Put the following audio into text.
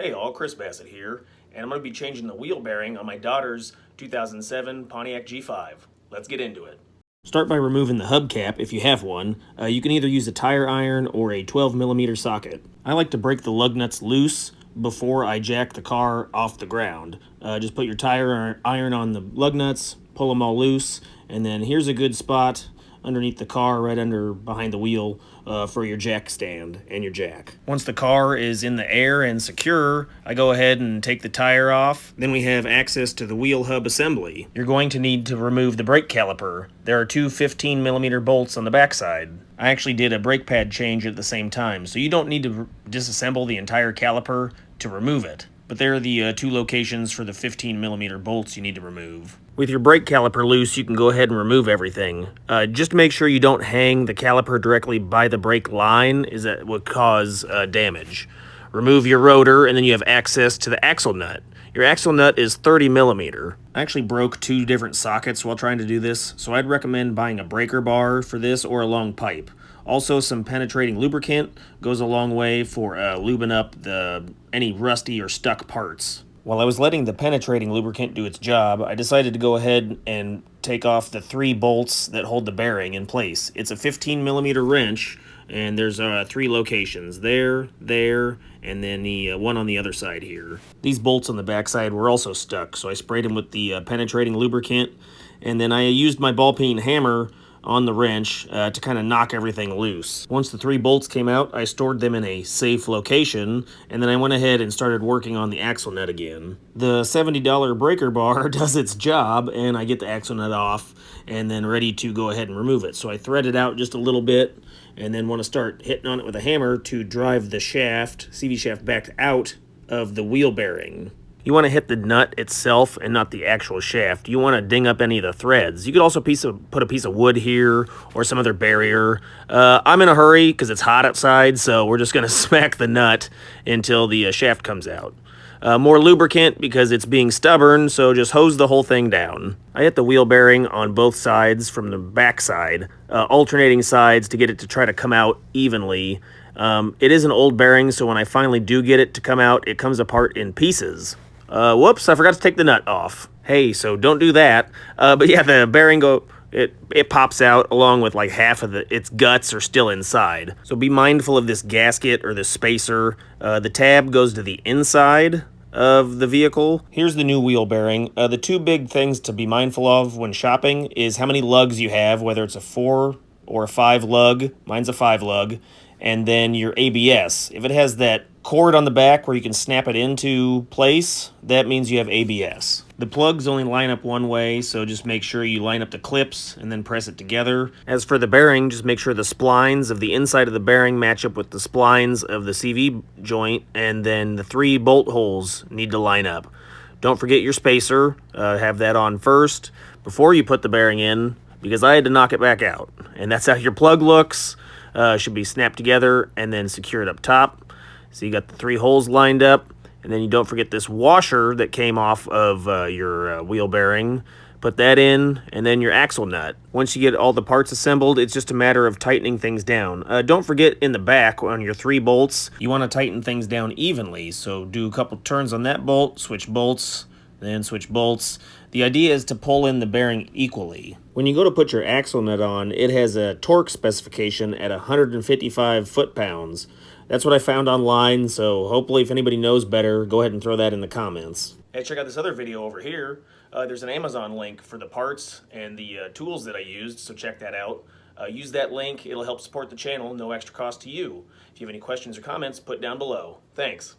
Hey all, Chris Bassett here, and I'm going to be changing the wheel bearing on my daughter's 2007 Pontiac G5. Let's get into it. Start by removing the hubcap if you have one. You can either use a tire iron or a 12mm socket. I like to break the lug nuts loose before I jack the car off the ground. Just put your tire iron on the lug nuts, pull them all loose, and then here's a good spot underneath the car, right under behind the wheel, for your jack stand and your jack. Once the car is in the air and secure, I go ahead and take the tire off. Then we have access to the wheel hub assembly. You're going to need to remove the brake caliper. There are two 15mm bolts on the backside. I actually did a brake pad change at the same time, so you don't need to disassemble the entire caliper to remove it. But there are the two locations for the 15mm bolts you need to remove. With your brake caliper loose, you can go ahead and remove everything. Just make sure you don't hang the caliper directly by the brake line, as that would cause damage. Remove your rotor, and then you have access to the axle nut. Your axle nut is 30mm. I actually broke two different sockets while trying to do this, so I'd recommend buying a breaker bar for this or a long pipe. Also, some penetrating lubricant goes a long way for lubing up any rusty or stuck parts. While I was letting the penetrating lubricant do its job, I decided to go ahead and take off the 3 bolts that hold the bearing in place. It's a 15mm wrench, and there's 3 locations, there, and then the one on the other side here. These bolts on the back side were also stuck, so I sprayed them with the penetrating lubricant, and then I used my ball peen hammer on the wrench to kind of knock everything loose. Once the 3 bolts came out, I stored them in a safe location, and then I went ahead and started working on the axle nut again. The $70 breaker bar does its job, and I get the axle nut off and then ready to go ahead and remove it. So I thread it out just a little bit and then want to start hitting on it with a hammer to drive the shaft, CV shaft, back out of the wheel bearing. You want to hit the nut itself and not the actual shaft. You want to ding up any of the threads. You could also put a piece of wood here or some other barrier. I'm in a hurry because it's hot outside, so we're just going to smack the nut until the shaft comes out. More lubricant because it's being stubborn, so just hose the whole thing down. I hit the wheel bearing on both sides from the back side, alternating sides to get it to try to come out evenly. It is an old bearing, so when I finally do get it to come out, it comes apart in pieces. Whoops, I forgot to take the nut off. Hey, so don't do that. But yeah, the bearing it pops out along with like half of its guts are still inside. So be mindful of this gasket or this spacer. The tab goes to the inside of the vehicle. Here's the new wheel bearing. The two big things to be mindful of when shopping is how many lugs you have, whether it's a 4 or a 5 lug. Mine's a 5 lug. And then your ABS. If it has that cord on the back where you can snap it into place, that means you have ABS. The plugs only line up one way, so just make sure you line up the clips and then press it together. As for the bearing, just make sure the splines of the inside of the bearing match up with the splines of the CV joint, and then the 3 bolt holes need to line up. Don't forget your spacer. Have that on first before you put the bearing in, because I had to knock it back out. And that's how your plug looks. Should be snapped together and then secured up top. So you got the 3 holes lined up, and then you don't forget this washer that came off of your wheel bearing. Put that in, and then your axle nut. Once you get all the parts assembled, it's just a matter of tightening things down. Don't forget in the back on your 3 bolts, you want to tighten things down evenly. So do a couple turns on that bolt, switch bolts, then switch bolts. The idea is to pull in the bearing equally. When you go to put your axle nut on, it has a torque specification at 155 foot-pounds. That's what I found online, so hopefully if anybody knows better, go ahead and throw that in the comments. Hey, check out this other video over here. There's an Amazon link for the parts and the tools that I used, so check that out. Use that link, it'll help support the channel, no extra cost to you. If you have any questions or comments, put down below. Thanks.